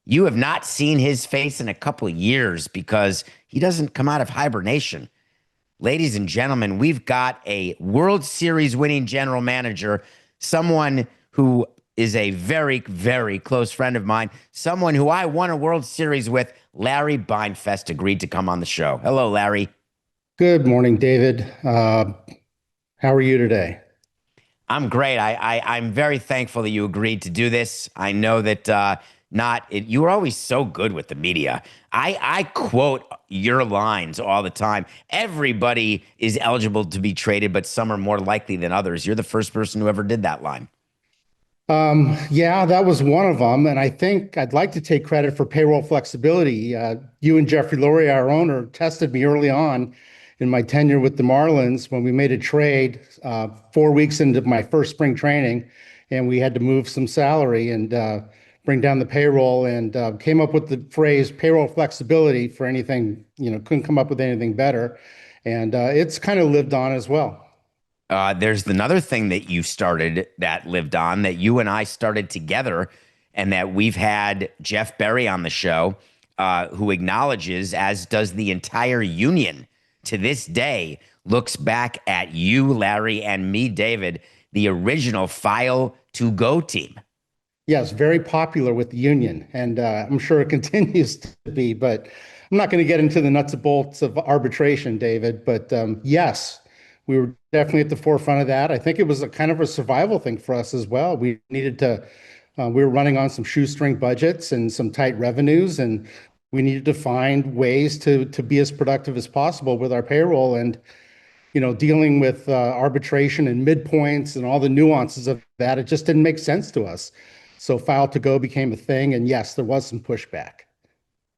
You have not seen his face in a couple of years because he doesn't come out of hibernation. Ladies and gentlemen, we've got a World Series winning general manager, someone who is a very, very close friend of mine, someone who I won a World Series with. Larry Beinfest agreed to come on the show. Hello, Larry. Good morning, David. How are you today? I'm great. I'm very thankful that you agreed to do this. I know that not it, you were always so good with the media. I quote your lines all the time. Everybody is eligible to be traded, but some are more likely than others. You're the first person who ever did that line. Yeah, that was one of them. And I think I'd like to take credit for payroll flexibility. You and Jeffrey Lurie, our owner, tested me early on in my tenure with the Marlins when we made a trade 4 weeks into my first spring training, and we had to move some salary and bring down the payroll and came up with the phrase payroll flexibility for anything, couldn't come up with anything better. And it's kind of lived on as well. There's another thing that you started that lived on that you and I started together, and that we've had Jeff Berry on the show, who acknowledges, as does the entire union to this day, looks back at you, Larry, and me, David, the original file to go team. Yes, very popular with the union, and I'm sure it continues to be. But I'm not going to get into the nuts and bolts of arbitration, David. But yes, we were definitely at the forefront of that. I think it was a kind of a survival thing for us as well. We needed to. We were running on some shoestring budgets and some tight revenues, and we needed to find ways to be as productive as possible with our payroll. And dealing with arbitration and midpoints and all the nuances of that, it just didn't make sense to us. So file to go became a thing, and yes, there was some pushback.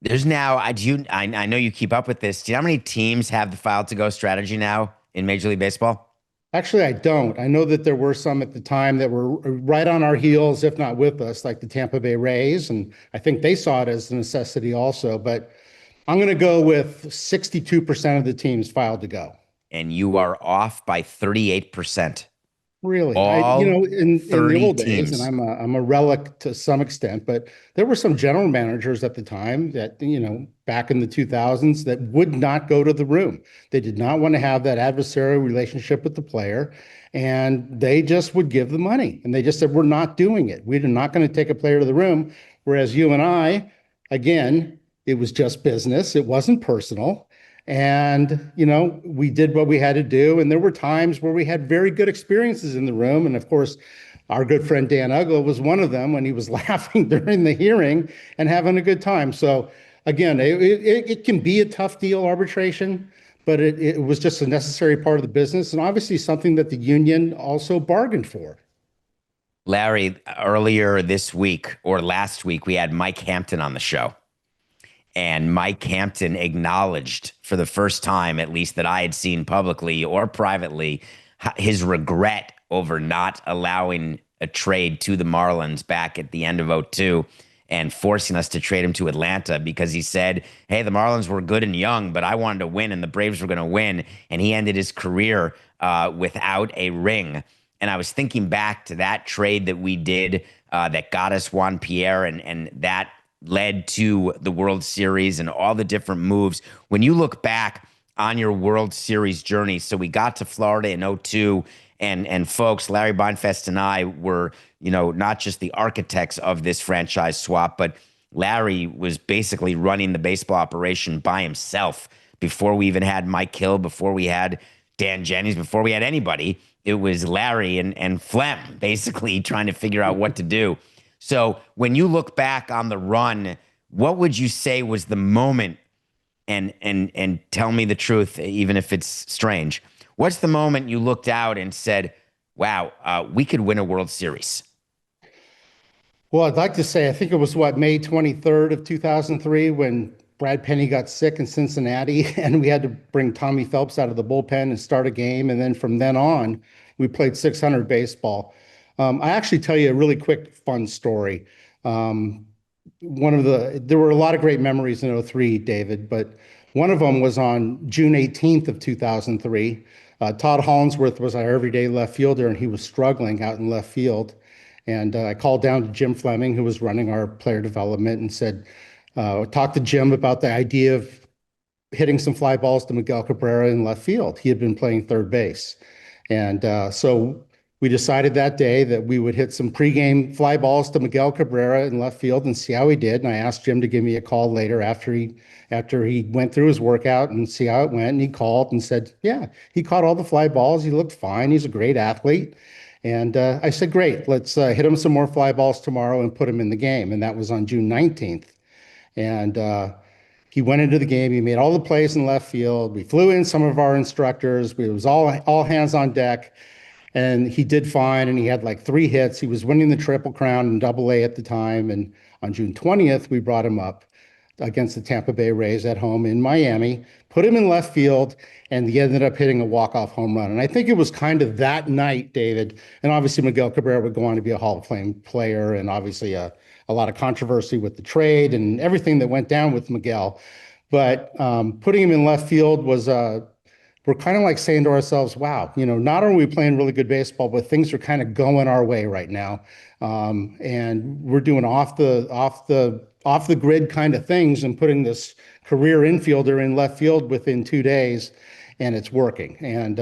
There's now, I know you keep up with this. Do you know how many teams have the file to go strategy now in Major League Baseball? Actually, I don't. I know that there were some at the time that were right on our heels, if not with us, like the Tampa Bay Rays, and I think they saw it as a necessity also. But I'm going to go with 62% of the teams filed to go. And you are off by 38%. Really, All in the 30 old days, and teams. I'm a relic to some extent, but there were some general managers at the time that, back in the 2000s that would not go to the room. They did not want to have that adversarial relationship with the player, and they just would give the money. And they just said, "We're not doing it. We're not going to take a player to the room." Whereas you and I, again, it was just business. It wasn't personal. And, we did what we had to do. And there were times where we had very good experiences in the room. And of course, our good friend Dan Ugla was one of them when he was laughing during the hearing and having a good time. So again, it can be a tough deal, arbitration, but it was just a necessary part of the business, and obviously something that the union also bargained for. Larry, earlier this week or last week, we had Mike Hampton on the show. And Mike Hampton acknowledged for the first time, at least that I had seen publicly or privately, his regret over not allowing a trade to the Marlins back at the end of '02 and forcing us to trade him to Atlanta, because he said, hey, the Marlins were good and young, but I wanted to win and the Braves were going to win. And he ended his career without a ring. And I was thinking back to that trade that we did that got us Juan Pierre, and that led to the World Series and all the different moves. When you look back on your World Series journey, so we got to Florida in '02, and folks, Larry Beinfest and I were, not just the architects of this franchise swap, but Larry was basically running the baseball operation by himself before we even had Mike Hill, before we had Dan Jennings, before we had anybody. It was Larry and Flem basically trying to figure out what to do. So when you look back on the run, what would you say was the moment? And tell me the truth, even if it's strange. What's the moment you looked out and said, "Wow, we could win a World Series"? Well, I'd like to say, I think it was May 23rd of 2003 when Brad Penny got sick in Cincinnati and we had to bring Tommy Phelps out of the bullpen and start a game. And then from then on, we played 600 baseball. I actually tell you a really quick, fun story. There were a lot of great memories in '03, David, but one of them was on June 18th of 2003. Todd Hollinsworth was our everyday left fielder, and he was struggling out in left field. And I called down to Jim Fleming, who was running our player development, and said, talked to Jim about the idea of hitting some fly balls to Miguel Cabrera in left field. He had been playing third base. And so we decided that day that we would hit some pregame fly balls to Miguel Cabrera in left field and see how he did. And I asked Jim to give me a call later after he went through his workout and see how it went. And he called and said, yeah, he caught all the fly balls. He looked fine. He's a great athlete. And I said, great, let's hit him some more fly balls tomorrow and put him in the game. And that was on June 19th. And he went into the game. He made all the plays in left field. We flew in some of our instructors. It was all hands on deck, and he did fine. And he had like 3 hits. He was winning the Triple Crown in Double A at the time. And on June 20th, we brought him up against the Tampa Bay Rays at home in Miami, put him in left field, and he ended up hitting a walk-off home run. And I think it was kind of that night, David, and obviously Miguel Cabrera would go on to be a Hall of Fame player, and obviously a lot of controversy with the trade and everything that went down with Miguel. But putting him in left field was we're kind of like saying to ourselves, wow, not only are we playing really good baseball, but things are kind of going our way right now. And we're doing off the grid kind of things and putting this career infielder in left field within 2 days, and it's working. And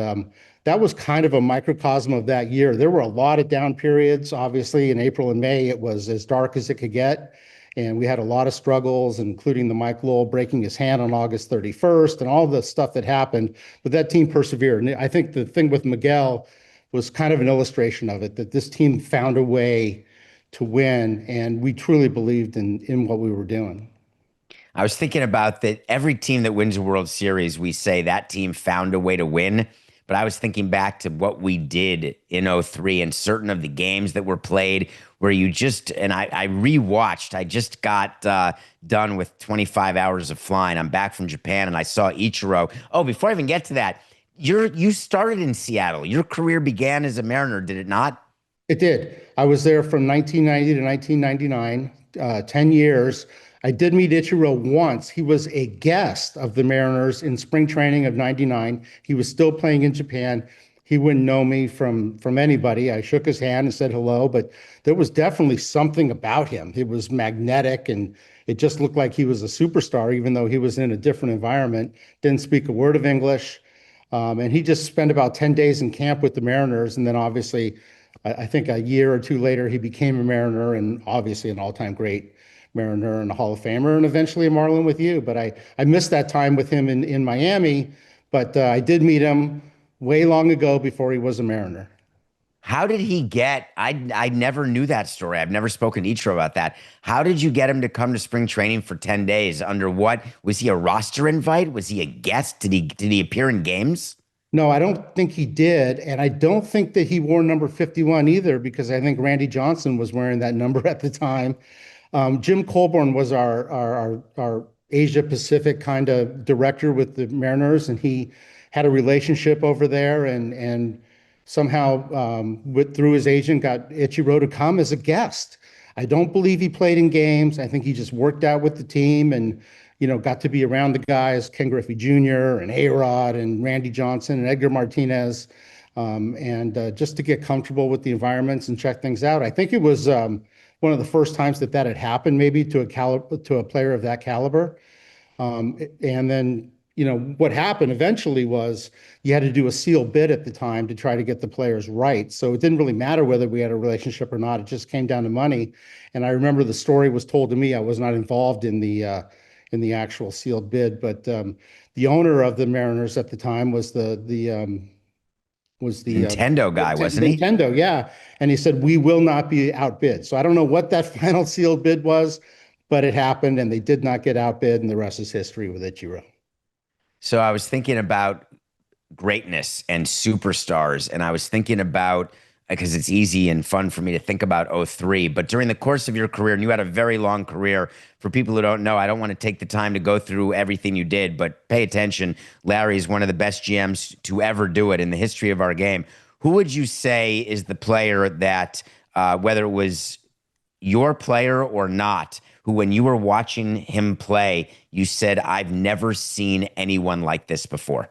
that was kind of a microcosm of that year. There were a lot of down periods. Obviously, in April and May, it was as dark as it could get. And we had a lot of struggles, including the Mike Lowell breaking his hand on August 31st and all the stuff that happened. But that team persevered. And I think the thing with Miguel was kind of an illustration of it, that this team found a way to win. And we truly believed in what we were doing. I was thinking about that every team that wins a World Series, we say that team found a way to win. But I was thinking back to what we did in '03 and certain of the games that were played where you just, and I rewatched, I just got done with 25 hours of flying. I'm back from Japan and I saw Ichiro. Oh, before I even get to that, you started in Seattle. Your career began as a Mariner, did it not? It did. I was there from 1990 to 1999, 10 years. I did meet Ichiro once. He was a guest of the Mariners in spring training of '99. He was still playing in Japan. He wouldn't know me from anybody. I shook his hand and said hello, but there was definitely something about him. It was magnetic, and it just looked like he was a superstar, even though he was in a different environment, didn't speak a word of English. And he just spent about 10 days in camp with the Mariners. And then obviously, I think a year or two later, he became a Mariner and obviously an all-time great Mariner and a Hall of Famer and eventually a Marlin with you. But I missed that time with him in Miami, but I did meet him way long ago before he was a Mariner. How did he get? I never knew that story. I've never spoken to Ichiro about that. How did you get him to come to spring training for 10 days? Under what? Was he a roster invite? Was he a guest? Did he appear in games? No, I don't think he did. And I don't think that he wore number 51 either, because I think Randy Johnson was wearing that number at the time. Jim Colborn was our Asia Pacific kind of director with the Mariners, and he had a relationship over there, and somehow through his agent got Ichiro to come as a guest. I don't believe he played in games. I think he just worked out with the team and got to be around the guys, Ken Griffey Jr. and A-Rod and Randy Johnson and Edgar Martinez, and just to get comfortable with the environments and check things out. I think it was one of the first times that had happened, maybe to a player of that caliber. And then, what happened eventually was you had to do a sealed bid at the time to try to get the players right. So it didn't really matter whether we had a relationship or not. It just came down to money. And I remember the story was told to me. I was not involved in the actual sealed bid, but the owner of the Mariners at the time was the Nintendo guy, wasn't he? Nintendo, yeah. And he said, we will not be outbid. So I don't know what that final sealed bid was, but it happened and they did not get outbid, and the rest is history with Ichiro. So I was thinking about greatness and superstars, and I was thinking about, because it's easy and fun for me to think about '03, but during the course of your career, and you had a very long career, for people who don't know, I don't want to take the time to go through everything you did, but pay attention. Larry is one of the best GMs to ever do it in the history of our game. Who would you say is the player that, whether it was your player or not, who, when you were watching him play, you said, I've never seen anyone like this before?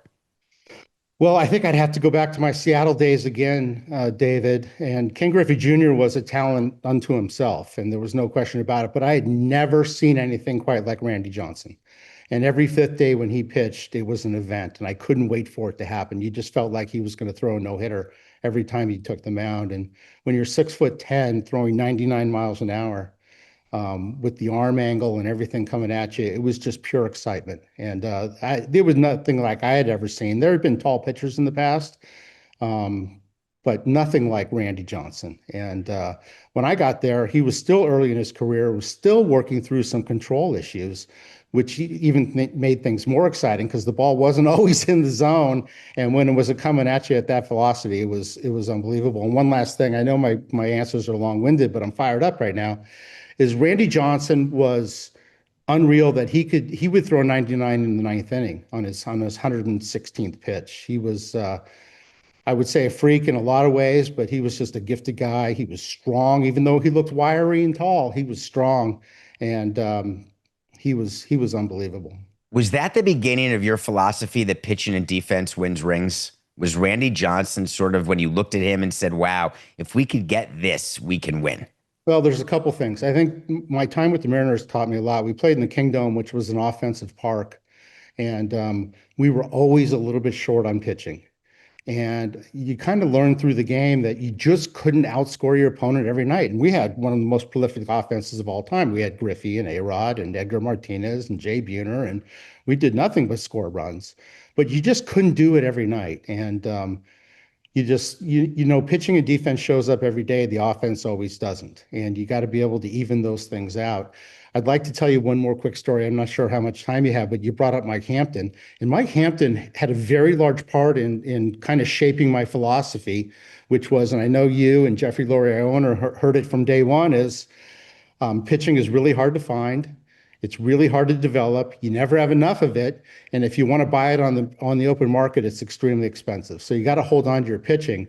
Well, I think I'd have to go back to my Seattle days again, David. And Ken Griffey Jr. was a talent unto himself, and there was no question about it. But I had never seen anything quite like Randy Johnson. And every fifth day when he pitched, it was an event, and I couldn't wait for it to happen. You just felt like he was going to throw a no-hitter every time he took the mound. And when you're 6'10", throwing 99 miles an hour, with the arm angle and everything coming at you. It was just pure excitement. And there was nothing like I had ever seen. There had been tall pitchers in the past, um, but nothing like Randy Johnson. And when I got there, he was still early in his career, was still working through some control issues, which even made things more exciting because the ball wasn't always in the zone. And when it was coming at you at that velocity, it was unbelievable. And one last thing, I know my answers are long-winded, but I'm fired up right now is Randy Johnson was unreal that he would throw 99 in the ninth inning on his 116th pitch. He was I would say a freak in a lot of ways, but he was just a gifted guy. He was strong, even though he looked wiry and tall. He was strong, and he was unbelievable. Was that the beginning of your philosophy that pitching and defense wins rings? Was Randy Johnson sort of when you looked at him and said, wow, if we could get this, we can win? Well, there's a couple things. I think my time with the Mariners taught me a lot. We played in the Kingdome, which was an offensive park, and we were always a little bit short on pitching. And you kind of learn through the game that you just couldn't outscore your opponent every night. And we had one of the most prolific offenses of all time. We had Griffey and A-Rod and Edgar Martinez and Jay Buhner, and we did nothing but score runs. But you just couldn't do it every night. And pitching and defense shows up every day. The offense always doesn't. And you got to be able to even those things out. I'd like to tell you one more quick story. I'm not sure how much time you have, but you brought up Mike Hampton. And Mike Hampton had a very large part in kind of shaping my philosophy, which was, and I know you and Jeffrey Loria owner heard it from day one, is pitching is really hard to find. It's really hard to develop. You never have enough of it. And if you want to buy it on the open market, it's extremely expensive. So you got to hold on to your pitching.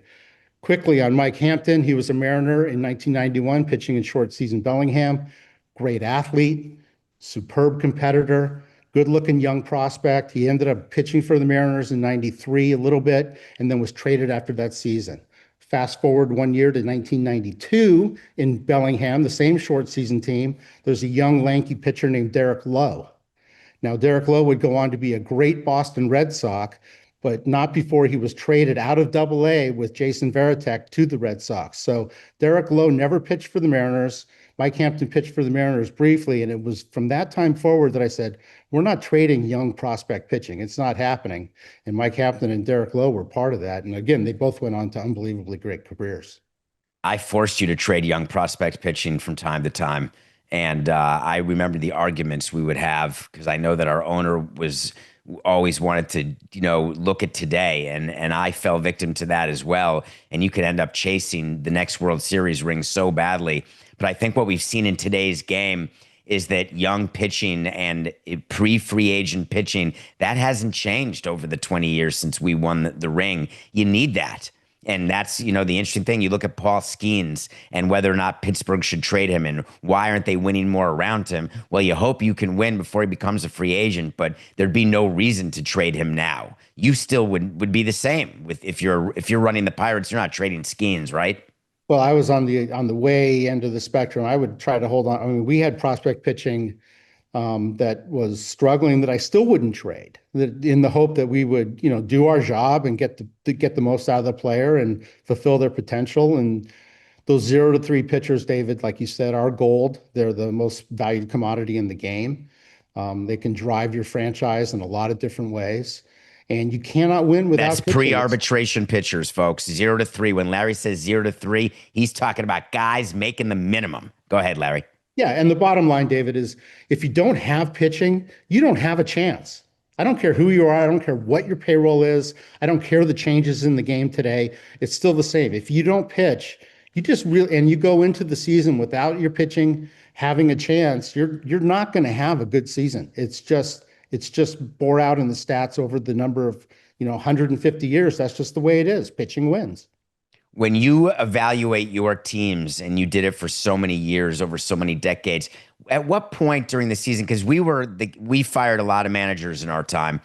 Quickly on Mike Hampton, he was a Mariner in 1991, pitching in short season Bellingham. Great athlete, superb competitor, good looking young prospect. He ended up pitching for the Mariners in 93 a little bit and then was traded after that season. Fast forward 1 year to 1992 in Bellingham, the same short season team. There's a young, lanky pitcher named Derek Lowe. Now, Derek Lowe would go on to be a great Boston Red Sox, but not before he was traded out of Double-A with Jason Varitek to the Red Sox. So Derek Lowe never pitched for the Mariners. Mike Hampton pitched for the Mariners briefly, and it was from that time forward that I said, we're not trading young prospect pitching. It's not happening. And Mike Hampton and Derek Lowe were part of that. And again, they both went on to unbelievably great careers. I forced you to trade young prospect pitching from time to time. And I remember the arguments we would have because I know that our owner was always wanted to, look at today. And I fell victim to that as well. And you could end up chasing the next World Series ring so badly. But I think what we've seen in today's game is that young pitching and pre-free agent pitching, that hasn't changed over the 20 years since we won the ring. You need that. And that's, the interesting thing. You look at Paul Skeens and whether or not Pittsburgh should trade him and why aren't they winning more around him? Well, you hope you can win before he becomes a free agent, but there'd be no reason to trade him now. You still would be the same with if you're running the Pirates, you're not trading Skeens, right? Well, I was on the way end of the spectrum. I would try to hold on. I mean, we had prospect pitching that was struggling that I still wouldn't trade, that in the hope that we would, do our job and get the most out of the player and fulfill their potential. And those 0 to 3 pitchers, David, like you said, are gold. They're the most valued commodity in the game. They can drive your franchise in a lot of different ways. And you cannot win without That's pitching. pre-arbitration pitchers, folks. 0 to 3. When Larry says 0 to 3, he's talking about guys making the minimum. Go ahead, Larry. Yeah, and the bottom line, David, is if you don't have pitching, you don't have a chance. I don't care who you are. I don't care what your payroll is. I don't care the changes in the game today. It's still the same. If you don't pitch, and you go into the season without your pitching having a chance, you're not going to have a good season. It's just bore out in the stats over the number of 150 years. That's just the way it is. Pitching wins. When you evaluate your teams and you did it for so many years, over so many decades, at what point during the season, because we fired a lot of managers in our time,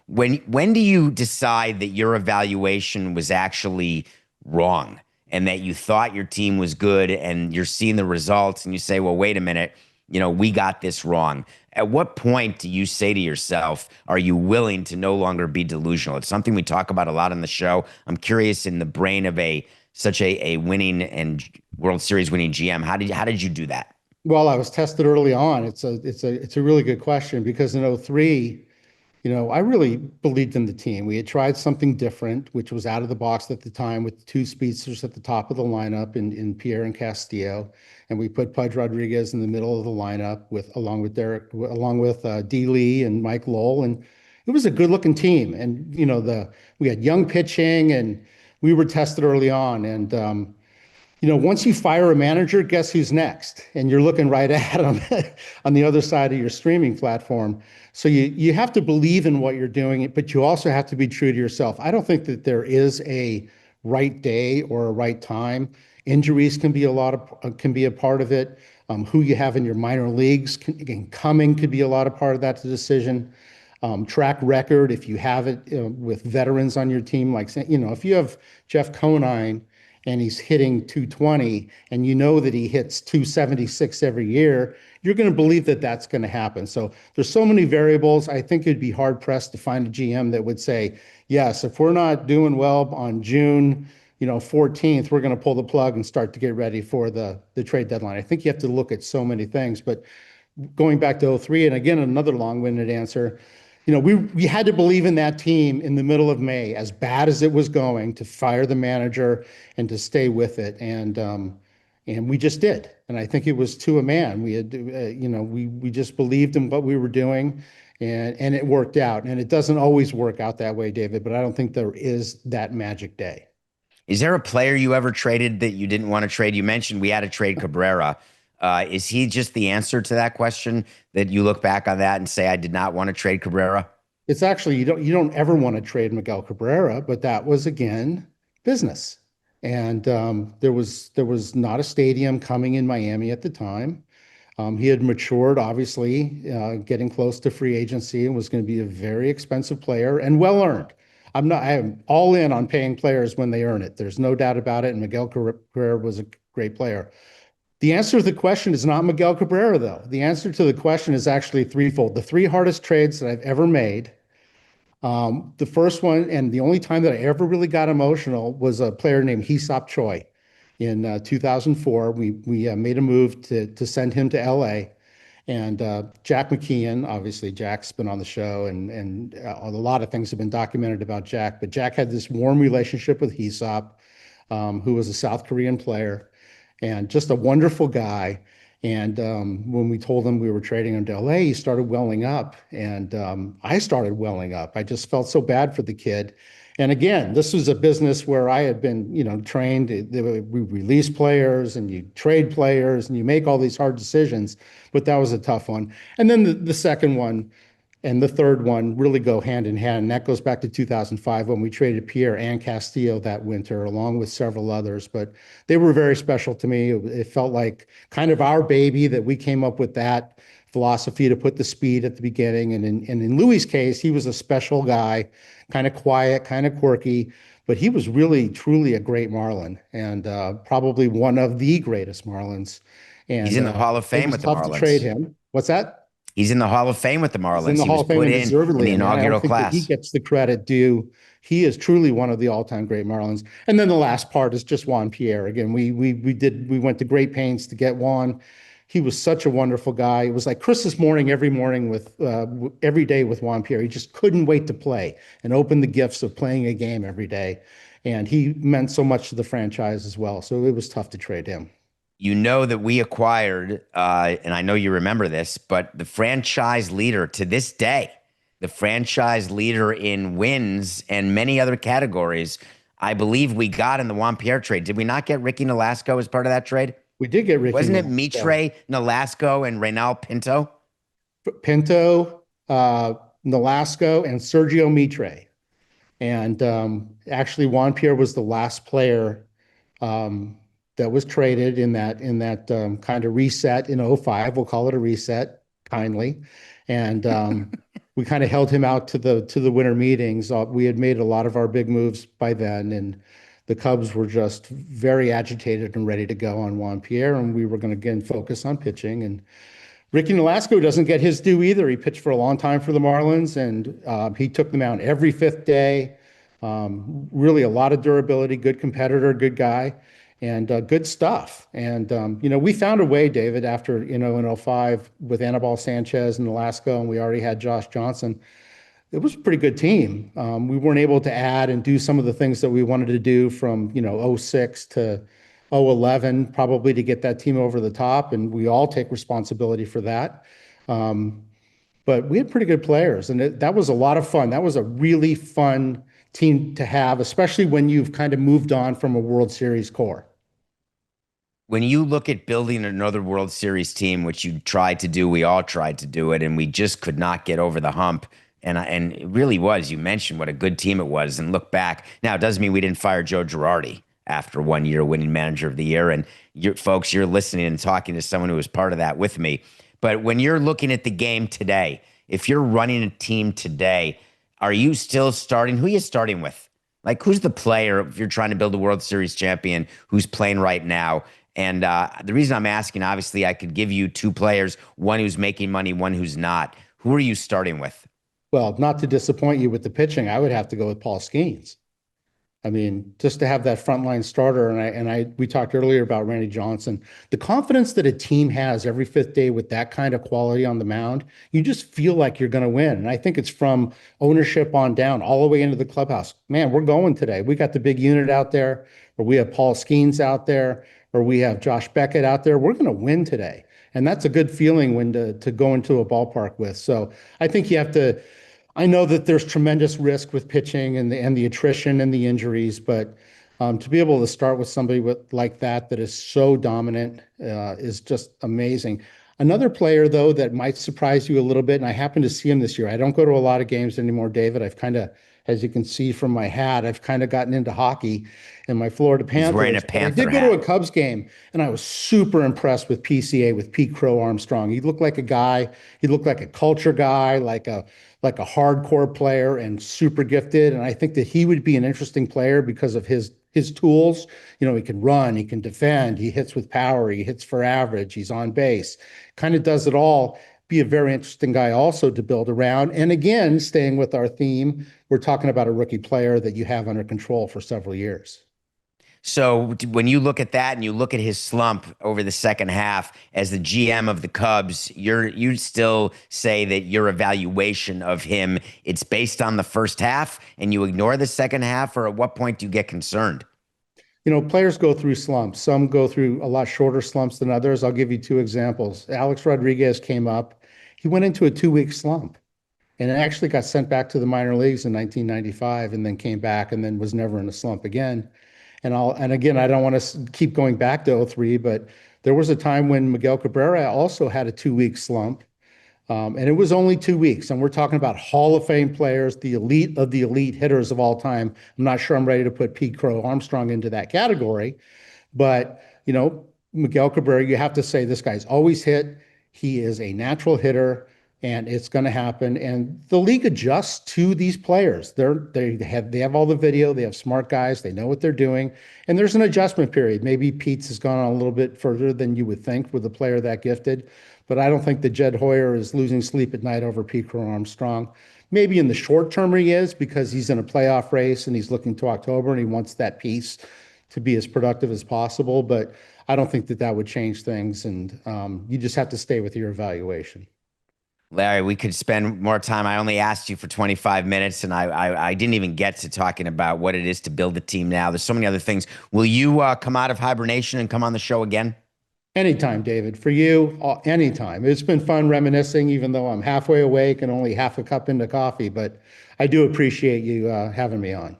when do you decide that your evaluation was actually wrong and that you thought your team was good and you're seeing the results and you say, well, wait a minute, we got this wrong. At what point do you say to yourself, are you willing to no longer be delusional? It's something we talk about a lot on the show. I'm curious, in the brain of such a winning and World Series winning GM, how did you do that? Well, I was tested early on. It's a really good question because in '03, I really believed in the team. We had tried something different, which was out of the box at the time with two speedsters at the top of the lineup in Pierre and Castillo. And we put Pudge Rodriguez in the middle of the lineup along with D. Lee and Mike Lowell. And it was a good looking team. And, we had young pitching and we were tested early on. And, once you fire a manager, guess who's next? And you're looking right at him on the other side of your streaming platform. So you have to believe in what you're doing, but you also have to be true to yourself. I don't think that there is a right day or a right time. Injuries can be a part of it. Who you have in your minor leagues coming could be a lot of part of that decision. Track record, if you have it with veterans on your team, like if you have Jeff Conine and he's hitting 220 and you know that he hits 276 every year, you're going to believe that that's going to happen. So there's so many variables. I think it'd be hard pressed to find a GM that would say, yes, if we're not doing well on June, 14th, we're going to pull the plug and start to get ready for the trade deadline. I think you have to look at so many things, but going back to '03, and again, another long-winded answer, we had to believe in that team in the middle of May, as bad as it was going, to fire the manager and to stay with it. And we just did. And I think it was to a man. We had, we just believed in what we were doing, and it worked out. And it doesn't always work out that way, David, but I don't think there is that magic day. Is there a player you ever traded that you didn't want to trade? You mentioned we had to trade Cabrera. Is he just the answer to that question, that you look back on that and say, I did not want to trade Cabrera? It's actually you don't ever want to trade Miguel Cabrera, but that was again business. And there was not a stadium coming in Miami at the time. He had matured, obviously, getting close to free agency, and was going to be a very expensive player and well earned. I am all in on paying players when they earn it. There's no doubt about it. And Miguel Cabrera was a great player. The answer to the question is not Miguel Cabrera, though. The answer to the question is actually threefold. The three hardest trades that I've ever made. The first one, and the only time that I ever really got emotional, was a player named Hee-Seop Choi. In 2004, we made a move to send him to LA. And Jack McKeon, obviously, Jack's been on the show, and a lot of things have been documented about Jack. But Jack had this warm relationship with Hee-Seop, who was a South Korean player and just a wonderful guy. And when we told him we were trading him to LA, he started welling up, and I started welling up. I just felt so bad for the kid. And again, this was a business where I had been, trained. We release players and you trade players and you make all these hard decisions, but that was a tough one. And then the second one and the third one really go hand in hand. And that goes back to 2005 when we traded Pierre and Castillo that winter, along with several others. But they were very special to me. It felt like kind of our baby, that we came up with that philosophy to put the speed at the beginning. And in Louis's case, he was a special guy, kind of quiet, kind of quirky, but he was really, truly a great Marlin, and probably one of the greatest Marlins. He's And in the Hall of it Fame was with the tough to trade Marlins. him. What's that? He's in the Hall of Fame with the He's in Marlins. the He Hall was of Fame put and in deservedly. the I mean, I don't inaugural think that he class. gets the credit due. He is truly one of the all-time great Marlins. And then the last part is just Juan Pierre. Again, we went to great pains to get Juan. He was such a wonderful guy. It was like Christmas morning every day with Juan Pierre. He just couldn't wait to play and open the gifts of playing a game every day. And he meant so much to the franchise as well. So it was tough to trade him. You know that we acquired, and I know you remember this, but the franchise leader to this day, the franchise leader in wins and many other categories, I believe we got in the Juan Pierre trade. Did we not get Ricky Nolasco as part of that trade? We did get Ricky Wasn't it Nolasco. Mitre, Nolasco, and Reynal Pinto? Pinto, Nolasco, and Sergio Mitre. And actually, Juan Pierre was the last player um, that was traded in that kind of reset in '05. We'll call it a reset kindly. And we kind of held him out to the winter meetings. We had made a lot of our big moves by then, and the Cubs were just very agitated and ready to go on Juan Pierre, and we were going to again focus on pitching. And Ricky Nolasco doesn't get his due either. He pitched for a long time for the Marlins, and he took them out every fifth day. Really a lot of durability, good competitor, good guy, and good stuff. And we found a way, David, after in '05 with Anibal Sanchez and Nolasco, and we already had Josh Johnson. It was a pretty good team. We weren't able to add and do some of the things that we wanted to do from '06 to '11, probably to get that team over the top, and we all take responsibility for that. Um, but we had pretty good players, and that was a lot of fun. That was a really fun team to have, especially when you've kind of moved on from a World Series core. When you look at building another World Series team, which you tried to do, we all tried to do it, and we just could not get over the hump. And it really was. You mentioned what a good team it was, and look back. Now, it doesn't mean we didn't fire Joe Girardi after 1 year winning Manager of the Year. And folks, you're listening and talking to someone who was part of that with me. But when you're looking at the game today, if you're running a team today, are you still starting? Who are you starting with? Like, who's the player if you're trying to build a World Series champion who's playing right now? And the reason I'm asking, obviously, I could give you two players, one who's making money, one who's not. Who are you starting with? Well, not to disappoint you with the pitching, I would have to go with Paul Skeens. I mean, just to have that frontline starter, we talked earlier about Randy Johnson, the confidence that a team has every fifth day with that kind of quality on the mound, you just feel like you're going to win. And I think it's from ownership on down, all the way into the clubhouse. Man, we're going today. We got the big unit out there, or we have Paul Skeens out there, or we have Josh Beckett out there. We're going to win today. And that's a good feeling when to go into a ballpark with. So I think you have to. I know that there's tremendous risk with pitching and the attrition and the injuries, but to be able to start with somebody like that is so dominant is just amazing. Another player, though, that might surprise you a little bit, and I happen to see him this year. I don't go to a lot of games anymore, David. I've kind of, as you can see from my hat, I've kind of gotten into hockey and my Florida He's wearing a Panthers. But I Panther did go to a hat. Cubs game, and I was super impressed with PCA, with Pete Crow Armstrong. He looked like a guy, he looked like a culture guy, like a hardcore player and super gifted. And I think that he would be an interesting player because of his tools. He can run, he can defend, he hits with power, he hits for average, he's on base, kind of does it all. Be a very interesting guy also to build around. And again, staying with our theme, we're talking about a rookie player that you have under control for several years. So when you look at that and you look at his slump over the second half as the GM of the Cubs, you still say that your evaluation of him, it's based on the first half and you ignore the second half, or at what point do you get concerned? Players go through slumps. Some go through a lot shorter slumps than others. I'll give you two examples. Alex Rodriguez came up. He went into a 2 week slump and actually got sent back to the minor leagues in 1995 and then came back and then was never in a slump again. And again, I don't want to keep going back to '03, but there was a time when Miguel Cabrera also had a 2 week slump. And it was only 2 weeks. And we're talking about Hall of Fame players, the elite of the elite hitters of all time. I'm not sure I'm ready to put Pete Crow Armstrong into that category, but Miguel Cabrera, you have to say this guy's always hit. He is a natural hitter, and it's going to happen. And the league adjusts to these players. They have all the video. They have smart guys. They know what they're doing, and there's an adjustment period. Maybe Pete's has gone on a little bit further than you would think with a player that gifted, but I don't think that Jed Hoyer is losing sleep at night over Pete Crow Armstrong. Maybe in the short term he is, because he's in a playoff race and he's looking to October and he wants that piece to be as productive as possible. But I don't think that would change things. And you just have to stay with your evaluation. Larry, we could spend more time. I only asked you for 25 minutes, and I didn't even get to talking about what it is to build a team now. There's so many other things. Will you come out of hibernation and come on the show again? Anytime, David. For you, anytime. It's been fun reminiscing, even though I'm halfway awake and only half a cup into coffee. But I do appreciate you having me on.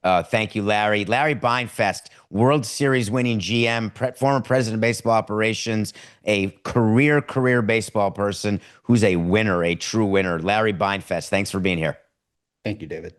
Thank you, Larry. Larry Beinfest, World Series winning GM, former president of baseball operations, a career baseball person who's a winner, a true winner. Larry Beinfest, thanks for being here. Thank you, David.